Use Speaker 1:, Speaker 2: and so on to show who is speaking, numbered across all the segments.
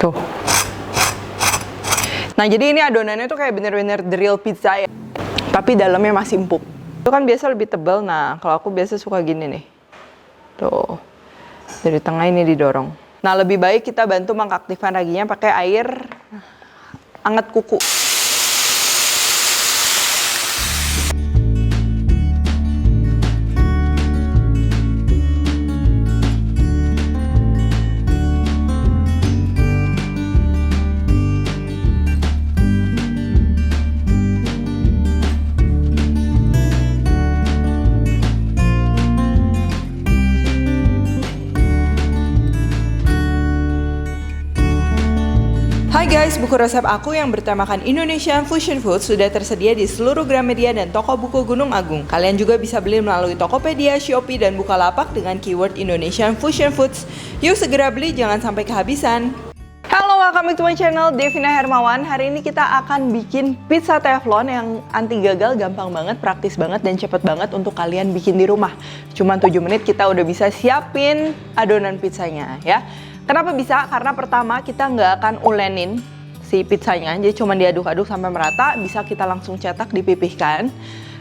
Speaker 1: Tuh. Nah, jadi ini adonannya tuh kayak bener-bener the real pizza ya. Tapi dalamnya masih empuk. Itu kan biasa lebih tebal. Nah, kalau aku biasa suka gini nih. Tuh. Dari tengah ini didorong. Nah, lebih baik kita bantu mengaktifkan raginya pakai air hangat kuku. Hai guys, buku resep aku yang bertemakan Indonesian Fusion Food sudah tersedia di seluruh Gramedia dan toko buku Gunung Agung. Kalian juga bisa beli melalui Tokopedia, Shopee, dan Bukalapak dengan keyword Indonesian Fusion Foods. Yuk segera beli, jangan sampai kehabisan. Halo, welcome back to my channel, Devina Hermawan. Hari ini kita akan bikin pizza teflon yang anti gagal, gampang banget, praktis banget, dan cepet banget untuk kalian bikin di rumah. Cuman 7 menit kita udah bisa siapin adonan pizzanya ya. Kenapa bisa? Karena pertama kita nggak akan ulenin si pizzanya, jadi cuma diaduk-aduk sampai merata, bisa kita langsung cetak, dipipihkan.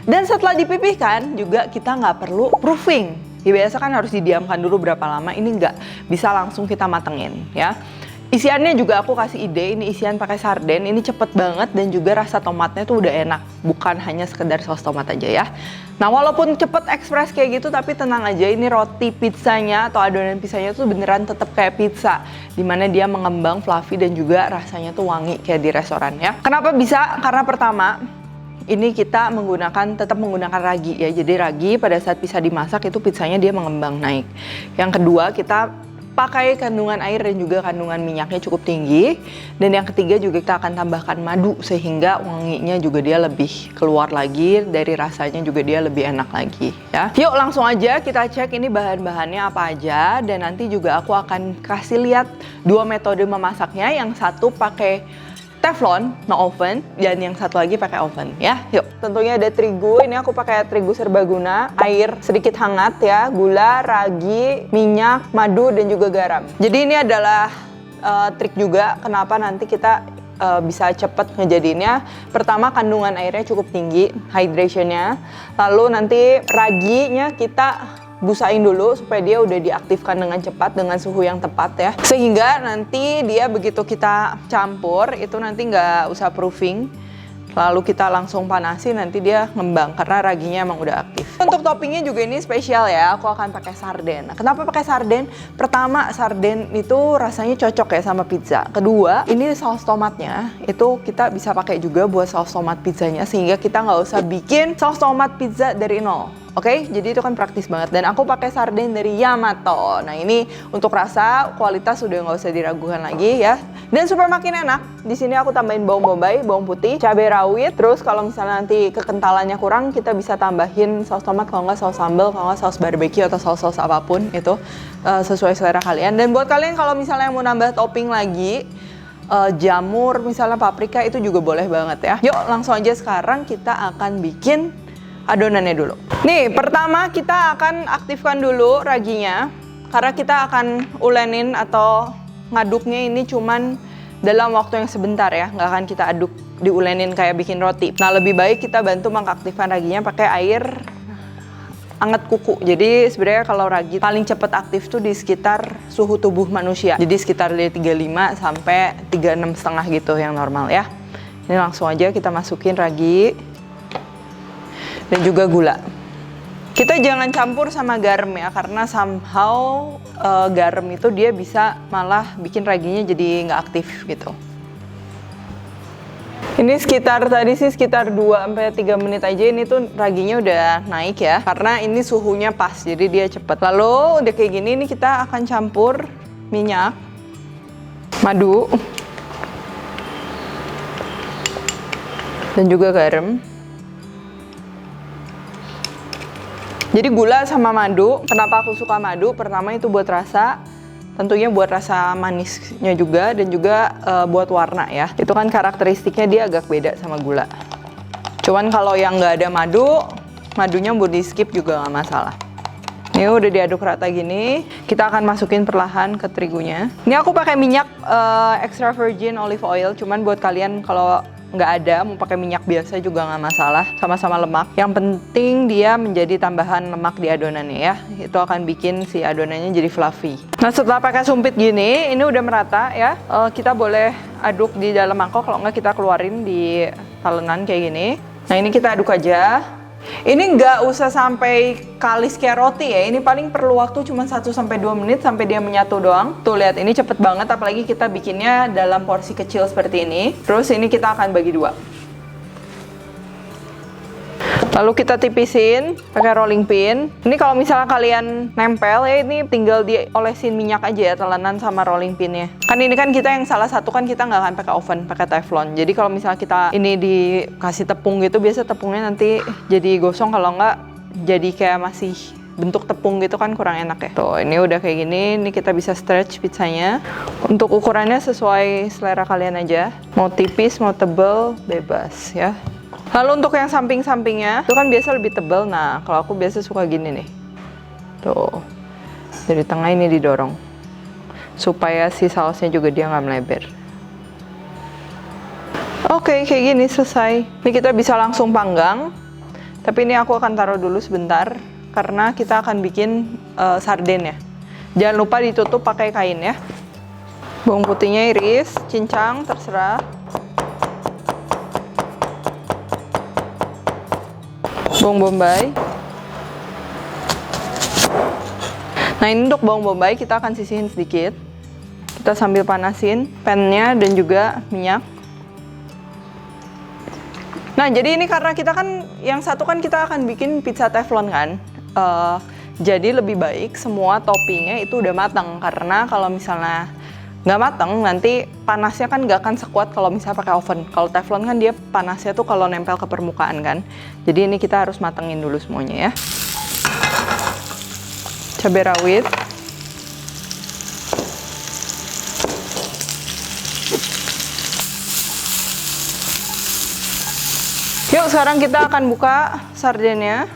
Speaker 1: Dan setelah dipipihkan juga kita nggak perlu proofing. Ya, biasa kan harus didiamkan dulu berapa lama, ini nggak, bisa langsung kita matengin ya. Isiannya juga aku kasih ide, ini isian pakai sarden, ini cepet banget dan juga rasa tomatnya tuh udah enak, bukan hanya sekedar saus tomat aja ya. Nah, walaupun cepet ekspres kayak gitu, tapi tenang aja, ini roti pizzanya atau adonan pizzanya tuh beneran tetap kayak pizza, dimana dia mengembang, fluffy, dan juga rasanya tuh wangi kayak di restoran ya. Kenapa bisa? Karena pertama, ini kita tetap menggunakan ragi ya, jadi ragi pada saat pizza dimasak itu pizzanya dia mengembang naik. Yang kedua, kita pakai kandungan air dan juga kandungan minyaknya cukup tinggi. Dan yang ketiga juga kita akan tambahkan madu sehingga wanginya juga dia lebih keluar lagi, dari rasanya juga dia lebih enak lagi ya. Yuk langsung aja kita cek ini bahan-bahannya apa aja, dan nanti juga aku akan kasih lihat dua metode memasaknya, yang satu pakai teflon, no oven, dan yang satu lagi pakai oven ya. Yuk, tentunya ada terigu, ini aku pakai terigu serbaguna, air sedikit hangat ya, gula, ragi, minyak, madu, dan juga garam. Jadi ini adalah trik juga kenapa nanti kita bisa cepet ngejadiinnya. Pertama, kandungan airnya cukup tinggi, hydrationnya. Lalu nanti raginya kita busain dulu supaya dia udah diaktifkan dengan cepat dengan suhu yang tepat ya, sehingga nanti dia begitu kita campur itu nanti nggak usah proofing, lalu kita langsung panasin, nanti dia ngembang karena raginya emang udah aktif. Untuk toppingnya juga ini spesial ya, aku akan pakai sarden. Nah, kenapa pakai sarden? Pertama, sarden itu rasanya cocok ya sama pizza. Kedua, ini saus tomatnya itu kita bisa pakai juga buat saus tomat pizzanya, sehingga kita nggak usah bikin saus tomat pizza dari nol. Oke, jadi itu kan praktis banget. Dan aku pakai sarden dari Yamato. Nah, ini untuk rasa, kualitas udah nggak usah diragukan lagi ya. Dan supaya makin enak, di sini aku tambahin bawang bombay, bawang putih, cabai rawit. Terus kalau misalnya nanti kekentalannya kurang, kita bisa tambahin saus tomat, kalau nggak saus sambal, kalau nggak saus barbecue atau saus-saus apapun itu sesuai selera kalian. Dan buat kalian kalau misalnya mau nambah topping lagi, jamur, misalnya paprika, itu juga boleh banget ya. Yuk, langsung aja sekarang kita akan bikin adonannya dulu. Nih, pertama kita akan aktifkan dulu raginya, karena kita akan ulenin atau ngaduknya ini cuman dalam waktu yang sebentar ya, nggak akan kita aduk diulenin kayak bikin roti. Nah, lebih baik kita bantu mengaktifkan raginya pakai air hangat kuku. Jadi sebenarnya kalau ragi paling cepat aktif tuh di sekitar suhu tubuh manusia, jadi sekitar dari 35 sampai 36,5 gitu yang normal ya. Ini langsung aja kita masukin ragi dan juga gula. Kita jangan campur sama garam ya, karena somehow garam itu dia bisa malah bikin raginya jadi nggak aktif gitu. Ini sekitar 2-3 menit aja ini tuh raginya udah naik ya, karena ini suhunya pas, jadi dia cepet. Lalu udah kayak gini nih kita akan campur minyak, madu, dan juga garam. Jadi gula sama madu, kenapa aku suka madu? Pertama itu buat rasa, tentunya buat rasa manisnya juga, dan juga buat warna ya. Itu kan karakteristiknya dia agak beda sama gula. Cuman kalau yang nggak ada madu, madunya mau di skip juga nggak masalah. Ini Ini udah diaduk rata gini, kita akan masukin perlahan ke terigunya. Ini aku pakai minyak extra virgin olive oil, cuman buat kalian kalau nggak ada, mau pakai minyak biasa juga nggak masalah, sama-sama lemak. Yang penting dia menjadi tambahan lemak di adonannya ya, itu akan bikin si adonannya jadi fluffy. Nah setelah pakai sumpit gini, ini udah merata ya, kita boleh aduk di dalam mangkok, kalau nggak kita keluarin di talenan kayak gini. Nah ini kita aduk aja. Ini nggak usah sampai kalis kayak roti ya, ini paling perlu waktu cuma 1-2 menit sampai dia menyatu doang. Tuh lihat, ini cepet banget, apalagi kita bikinnya dalam porsi kecil seperti ini. Terus ini kita akan bagi dua. Lalu kita tipisin pakai rolling pin. Ini kalau misalnya kalian nempel ya, ini tinggal diolesin minyak aja ya, telanan sama rolling pinnya. Kan ini kan kita yang salah satu kan kita nggak akan pakai oven, pakai teflon. Jadi kalau misalnya kita ini dikasih tepung gitu, biasa tepungnya nanti jadi gosong, kalau nggak jadi kayak masih bentuk tepung gitu kan kurang enak ya. Tuh ini udah kayak gini, ini kita bisa stretch pizzanya. Untuk ukurannya sesuai selera kalian aja. Mau tipis, mau tebel, bebas ya. Lalu untuk yang samping-sampingnya, itu kan biasa lebih tebal. Nah, kalau aku biasa suka gini nih. Tuh, dari tengah ini didorong. Supaya si sausnya juga dia nggak melebar. Oke, kayak gini selesai. Ini kita bisa langsung panggang. Tapi ini aku akan taruh dulu sebentar. Karena kita akan bikin sarden ya. Jangan lupa ditutup pakai kain ya. Bawang putihnya iris, cincang, terserah. Bawang bombay. Nah ini untuk bawang bombay kita akan sisihin sedikit. Kita sambil panasin pan-nya dan juga minyak. Nah jadi ini karena kita kan yang satu kan kita akan bikin pizza teflon kan. Jadi lebih baik semua toppingnya itu udah matang, karena kalau misalnya nggak matang nanti panasnya kan nggak akan sekuat kalau misalnya pakai oven. Kalau teflon kan dia panasnya tuh kalau nempel ke permukaan kan. Jadi ini kita harus matengin dulu semuanya ya. Cabai rawit. Yuk sekarang kita akan buka sardennya.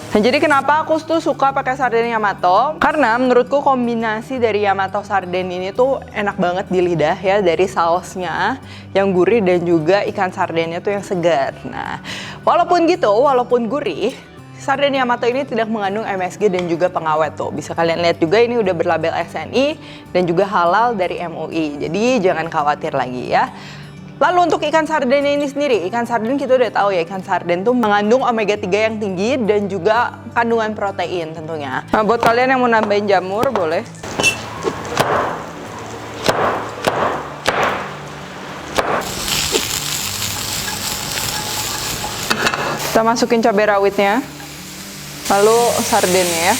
Speaker 1: Nah, jadi kenapa aku tuh suka pakai sarden Yamato? Karena menurutku kombinasi dari Yamato sarden ini tuh enak banget di lidah ya, dari sausnya yang gurih dan juga ikan sardennya tuh yang segar. Nah, walaupun gitu, walaupun gurih, sarden Yamato ini tidak mengandung MSG dan juga pengawet tuh. Bisa kalian lihat juga ini udah berlabel SNI dan juga halal dari MUI. Jadi jangan khawatir lagi ya. Lalu untuk ikan sardennya ini sendiri, ikan sarden kita udah tahu ya, ikan sarden tuh mengandung omega 3 yang tinggi dan juga kandungan protein tentunya. Nah, buat kalian yang mau nambahin jamur boleh. Kita masukin cabai rawitnya, lalu sardennya ya.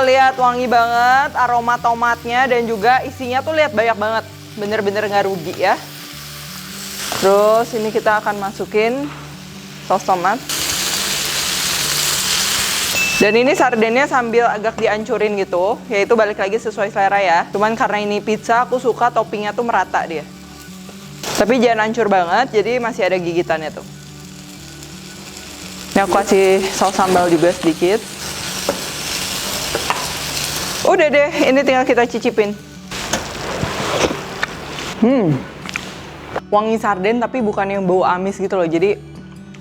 Speaker 1: Lihat wangi banget, aroma tomatnya dan juga isinya tuh lihat banyak banget, bener-bener nggak rugi ya. Terus ini kita akan masukin saus tomat. Dan ini sardennya sambil agak dihancurin gitu, yaitu balik lagi sesuai selera ya. Cuman karena ini pizza, aku suka toppingnya tuh merata dia. Tapi jangan hancur banget, jadi masih ada gigitannya tuh. Ini aku kasih saus sambal juga sedikit. Udah deh, ini tinggal kita cicipin. Wangi sarden tapi bukan yang bau amis gitu loh, jadi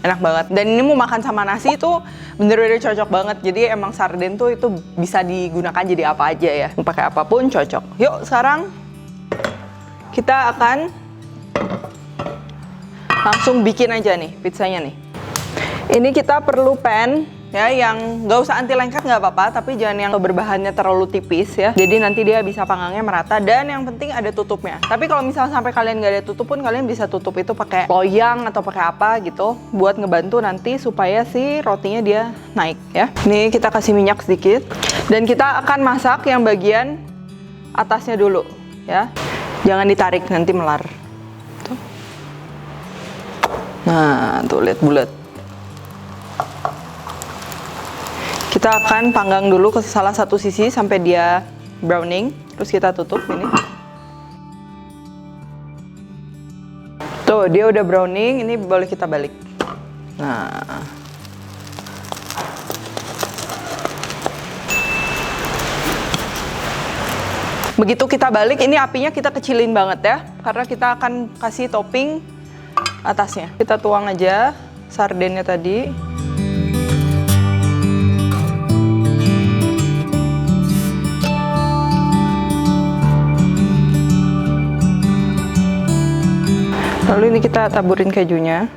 Speaker 1: enak banget. Dan ini mau makan sama nasi tuh bener-bener cocok banget. Jadi emang sarden tuh itu bisa digunakan jadi apa aja ya. Mau pakai apapun cocok. Yuk sekarang kita akan langsung bikin aja nih pizzanya nih. Ini kita perlu pan ya, yang nggak usah anti lengket nggak apa-apa, tapi jangan yang berbahannya terlalu tipis ya. Jadi nanti dia bisa panggangnya merata, dan yang penting ada tutupnya. Tapi kalau misalnya sampai kalian nggak ada tutup pun, kalian bisa tutup itu pakai loyang atau pakai apa gitu, buat ngebantu nanti supaya si rotinya dia naik ya. Nih kita kasih minyak sedikit, dan kita akan masak yang bagian atasnya dulu ya. Jangan ditarik, nanti melar. Tuh. Nah tuh lihat bulat. Kita akan panggang dulu ke salah satu sisi sampai dia browning, terus kita tutup ini. Tuh, dia udah browning, ini boleh kita balik. Nah. Begitu kita balik, ini apinya kita kecilin banget ya, karena kita akan kasih topping atasnya. Kita tuang aja sardennya tadi. Lalu ini kita taburin kejunya.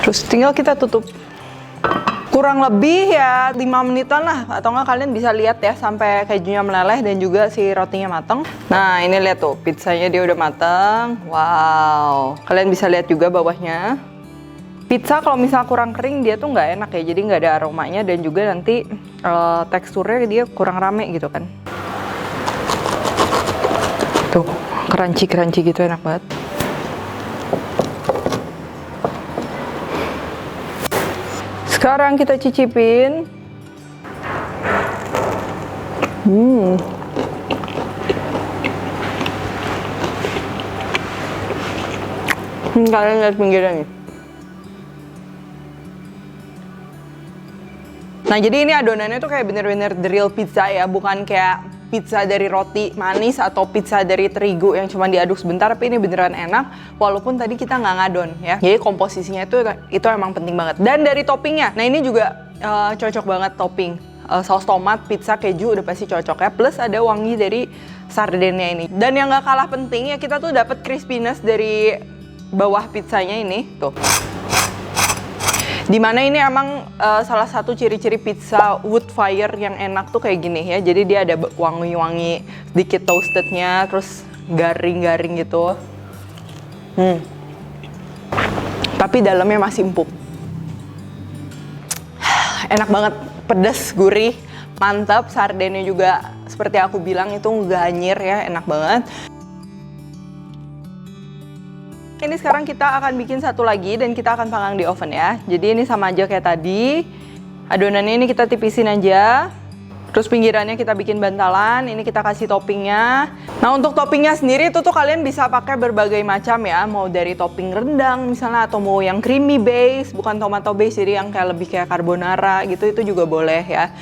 Speaker 1: Terus tinggal kita tutup. Kurang lebih ya 5 menitan lah, atau nggak kalian bisa lihat ya sampai kejunya meleleh dan juga si rotinya mateng. Nah ini lihat tuh, pizzanya dia udah mateng. Wow, kalian bisa lihat juga bawahnya. Pizza kalau misal kurang kering dia tuh nggak enak ya, jadi nggak ada aromanya dan juga nanti teksturnya dia kurang rame gitu kan. Tuh, crunchy gitu, enak banget. Sekarang kita cicipin. Kalian lihat pinggirannya. Nah, jadi ini adonannya tuh kayak bener-bener the real pizza ya, bukan kayak pizza dari roti manis atau pizza dari terigu yang cuma diaduk sebentar, tapi ini beneran enak walaupun tadi kita nggak ngadon ya. Jadi komposisinya itu emang penting banget. Dan dari toppingnya, nah ini juga cocok banget topping. Saus tomat, pizza, keju udah pasti cocok ya. Plus ada wangi dari sardennya ini. Dan yang nggak kalah penting ya, kita tuh dapat crispiness dari bawah pizzanya ini tuh. Dimana ini emang salah satu ciri-ciri pizza wood fire yang enak tuh kayak gini ya. Jadi dia ada wangi-wangi sedikit toastednya, terus garing-garing gitu. Tapi dalamnya masih empuk. Enak banget, pedas, gurih, mantap. Sardennya juga seperti aku bilang itu nggak anyir ya, enak banget. Ini sekarang kita akan bikin satu lagi dan kita akan panggang di oven ya. Jadi ini sama aja kayak tadi. Adonannya ini kita tipisin aja. Terus pinggirannya kita bikin bantalan. Ini kita kasih toppingnya. Nah untuk toppingnya sendiri itu tuh kalian bisa pakai berbagai macam ya. Mau dari topping rendang misalnya, atau mau yang creamy base, bukan tomato base, jadi yang kayak lebih kayak carbonara gitu, itu juga boleh ya.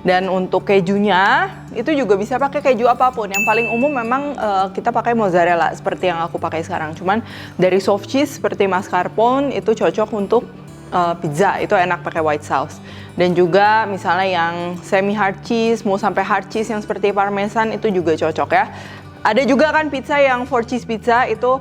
Speaker 1: Dan untuk kejunya itu juga bisa pakai keju apapun. Yang paling umum memang kita pakai mozzarella seperti yang aku pakai sekarang. Cuman dari soft cheese seperti mascarpone itu cocok untuk pizza, itu enak pakai white sauce. Dan juga misalnya yang semi hard cheese, mau sampai hard cheese yang seperti parmesan itu juga cocok ya. Ada juga kan pizza yang 4 cheese pizza, itu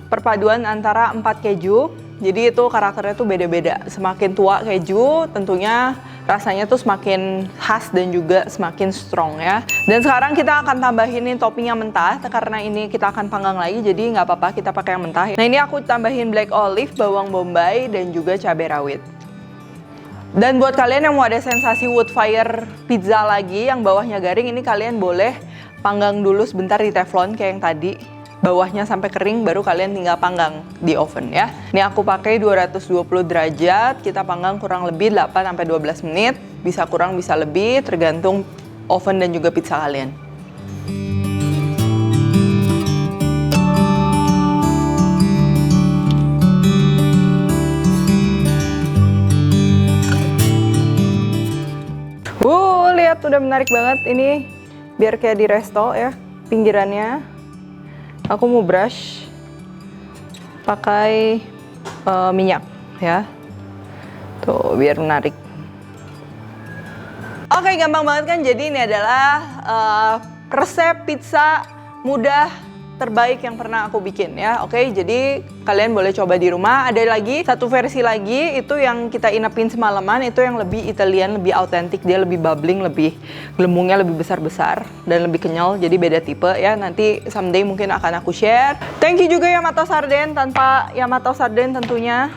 Speaker 1: perpaduan antara 4 keju. Jadi itu karakternya tuh beda-beda. Semakin tua keju tentunya rasanya tuh semakin khas dan juga semakin strong ya. Dan sekarang kita akan tambahin topping yang mentah, karena ini kita akan panggang lagi, jadi nggak apa-apa kita pakai yang mentah. Nah ini aku tambahin black olive, bawang bombay, dan juga cabai rawit. Dan buat kalian yang mau ada sensasi wood fire pizza lagi yang bawahnya garing, ini kalian boleh panggang dulu sebentar di teflon kayak yang tadi. Bawahnya sampai kering, baru kalian tinggal panggang di oven ya. Ini aku pakai 220 derajat, kita panggang kurang lebih 8-12 menit. Bisa kurang, bisa lebih, tergantung oven dan juga pizza kalian. Lihat udah menarik banget ini, biar kayak di resto ya pinggirannya. Aku mau brush pakai minyak ya, tuh biar menarik. Oke, gampang banget kan? Jadi ini adalah resep pizza mudah terbaik yang pernah aku bikin ya. Oke, jadi kalian boleh coba di rumah. Ada lagi satu versi lagi, itu yang kita inepin semalaman, itu yang lebih Italian, lebih autentik, dia lebih bubbling, lebih gelembungnya lebih besar-besar dan lebih kenyal, jadi beda tipe ya. Nanti someday mungkin akan aku share. Thank you juga Yamato Sarden. Tanpa Yamato Sarden tentunya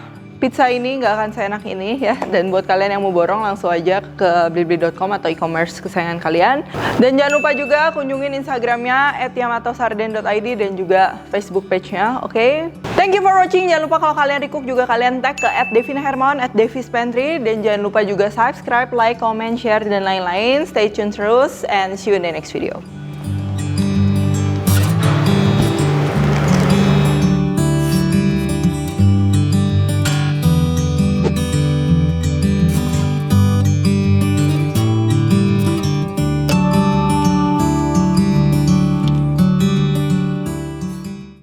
Speaker 1: pizza ini nggak akan seenak ini ya. Dan buat kalian yang mau borong, langsung aja ke blibli.com atau e-commerce kesayangan kalian. Dan jangan lupa juga kunjungin Instagramnya @yamatosarden.id dan juga Facebook page-nya, oke? Thank you for watching. Jangan lupa kalau kalian recook juga kalian tag ke @devinahermawan, @devispantry, dan jangan lupa juga subscribe, like, comment, share, dan lain-lain. Stay tune terus and see you in the next video.